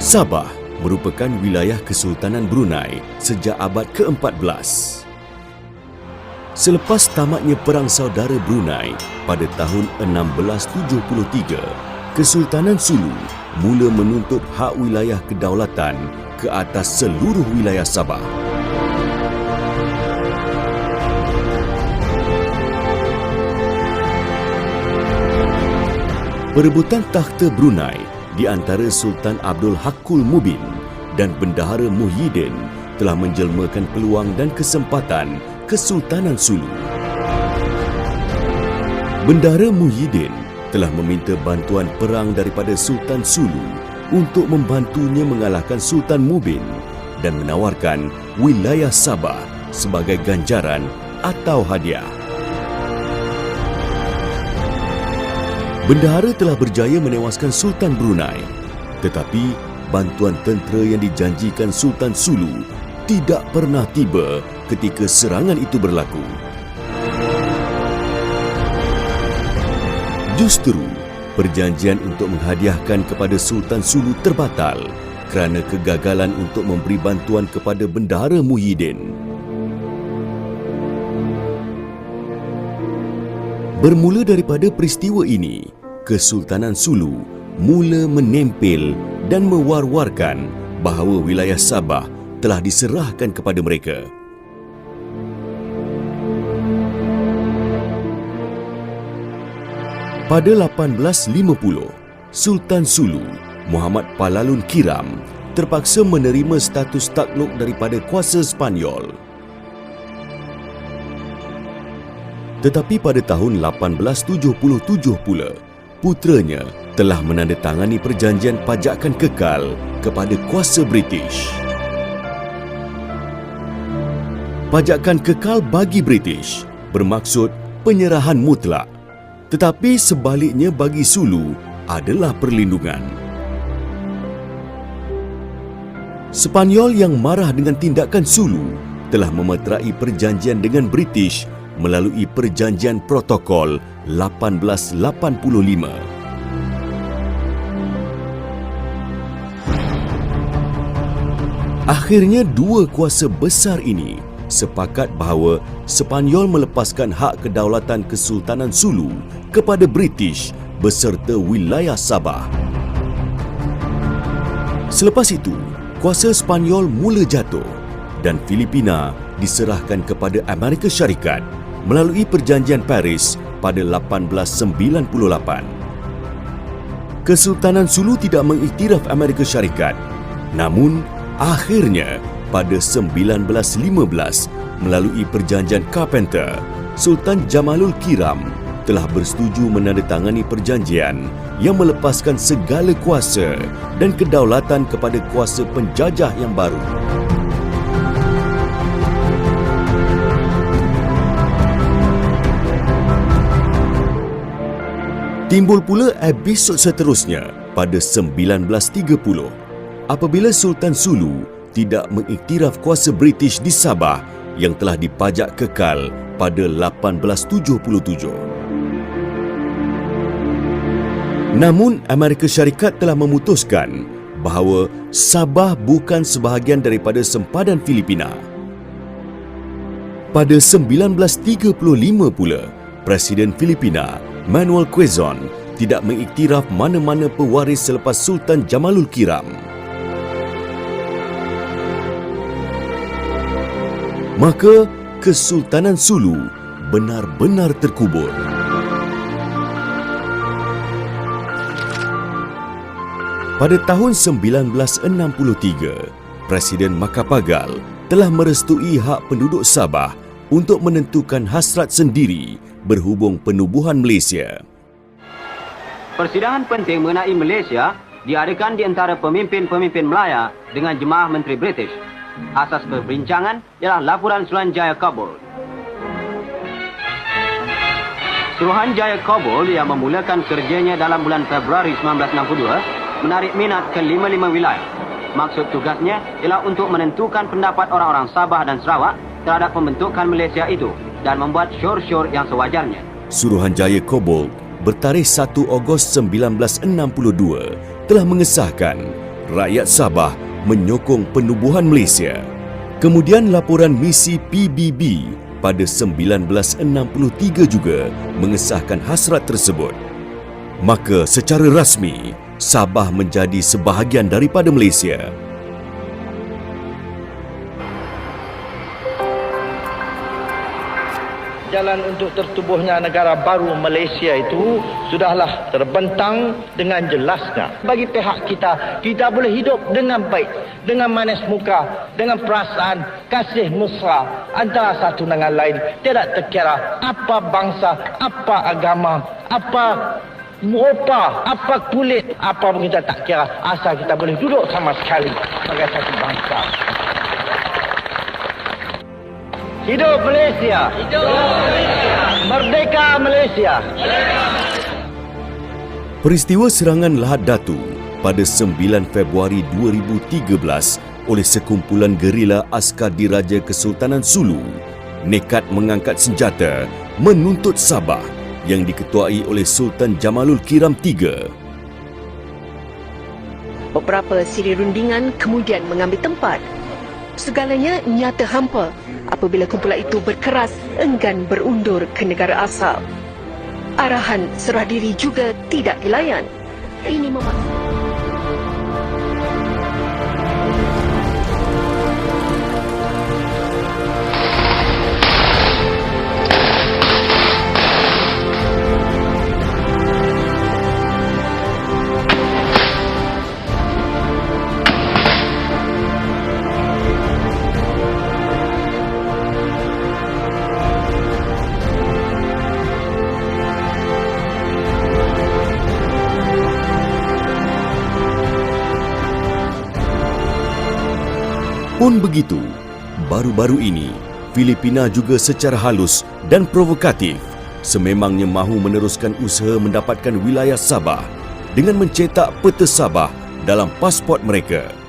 Sabah merupakan wilayah Kesultanan Brunei sejak abad ke-14. Selepas tamatnya Perang Saudara Brunei pada tahun 1673, Kesultanan Sulu mula menuntut hak wilayah kedaulatan ke atas seluruh wilayah Sabah. Perebutan takhta Brunei di antara Sultan Abdul Hakul Mubin dan Bendahara Muhyiddin telah menjelmakan peluang dan kesempatan Kesultanan Sulu. Bendahara Muhyiddin telah meminta bantuan perang daripada Sultan Sulu untuk membantunya mengalahkan Sultan Mubin dan menawarkan wilayah Sabah sebagai ganjaran atau hadiah. Bendahara telah berjaya menewaskan Sultan Brunei, tetapi bantuan tentera yang dijanjikan Sultan Sulu tidak pernah tiba ketika serangan itu berlaku. Justru, perjanjian untuk menghadiahkan kepada Sultan Sulu terbatal kerana kegagalan untuk memberi bantuan kepada Bendahara Muhyiddin. Bermula daripada peristiwa ini, Kesultanan Sulu mula menempel dan mewar-warkan bahawa wilayah Sabah telah diserahkan kepada mereka. Pada 1850, Sultan Sulu, Muhammad Palalun Kiram, terpaksa menerima status takluk daripada kuasa Sepanyol. Tetapi pada tahun 1877 pula, puteranya telah menandatangani perjanjian pajakan kekal kepada kuasa British. Pajakan kekal bagi British bermaksud penyerahan mutlak, tetapi sebaliknya bagi Sulu adalah perlindungan. Sepanyol yang marah dengan tindakan Sulu telah memeterai perjanjian dengan British melalui Perjanjian Protokol 1885. Akhirnya dua kuasa besar ini sepakat bahawa Sepanyol melepaskan hak kedaulatan Kesultanan Sulu kepada British beserta wilayah Sabah. Selepas itu, kuasa Sepanyol mula jatuh dan Filipina diserahkan kepada Amerika Syarikat melalui Perjanjian Paris pada 1898. Kesultanan Sulu tidak mengiktiraf Amerika Syarikat, namun akhirnya pada 1915 melalui Perjanjian Carpenter, Sultan Jamalul Kiram telah bersetuju menandatangani perjanjian yang melepaskan segala kuasa dan kedaulatan kepada kuasa penjajah yang baru. Timbul pula episod seterusnya pada 1930 apabila Sultan Sulu tidak mengiktiraf kuasa British di Sabah yang telah dipajak kekal pada 1877. Namun Amerika Syarikat telah memutuskan bahawa Sabah bukan sebahagian daripada sempadan Filipina. Pada 1935 pula, Presiden Filipina Manuel Quezon tidak mengiktiraf mana-mana pewaris selepas Sultan Jamalul Kiram. Maka Kesultanan Sulu benar-benar terkubur. Pada tahun 1963, Presiden Macapagal telah merestui hak penduduk Sabah untuk menentukan hasrat sendiri berhubung penubuhan Malaysia. Persidangan penting mengenai Malaysia diadakan di antara pemimpin-pemimpin Melaya dengan jemaah Menteri British. Asas perbincangan ialah laporan Suruhanjaya Kabul. Suruhanjaya Kabul yang memulakan kerjanya dalam bulan Februari 1962 menarik minat ke 55 wilayah. Maksud tugasnya ialah untuk menentukan pendapat orang-orang Sabah dan Sarawak terhadap pembentukan Malaysia itu dan membuat syur-syur yang sewajarnya. Suruhanjaya Kabul bertarikh 1 Ogos 1962 telah mengesahkan rakyat Sabah menyokong penubuhan Malaysia. Kemudian laporan misi PBB pada 1963 juga mengesahkan hasrat tersebut. Maka secara rasmi, Sabah menjadi sebahagian daripada Malaysia. Jalan untuk tertubuhnya negara baru Malaysia itu sudahlah terbentang dengan jelasnya. Bagi pihak kita boleh hidup dengan baik, dengan manis muka, dengan perasaan kasih mesra antara satu dengan lain. Tidak terkira apa bangsa, apa agama, apa rupa, apa kulit, apa pun kita tak kira. Asal kita boleh duduk sama sekali sebagai satu bangsa. Hidup Malaysia! Hidup Malaysia! Merdeka Malaysia! Peristiwa serangan Lahad Datu pada 9 Februari 2013 oleh sekumpulan gerila askar diraja Kesultanan Sulu nekat mengangkat senjata menuntut Sabah yang diketuai oleh Sultan Jamalul Kiram III. Beberapa siri rundingan kemudian mengambil tempat. Segalanya nyata hampa apabila kumpulan itu berkeras enggan berundur ke negara asal. Arahan serah diri juga tidak dilayan. Ini memaksa Pun begitu, baru-baru ini Filipina juga secara halus dan provokatif sememangnya mahu meneruskan usaha mendapatkan wilayah Sabah dengan mencetak peta Sabah dalam pasport mereka.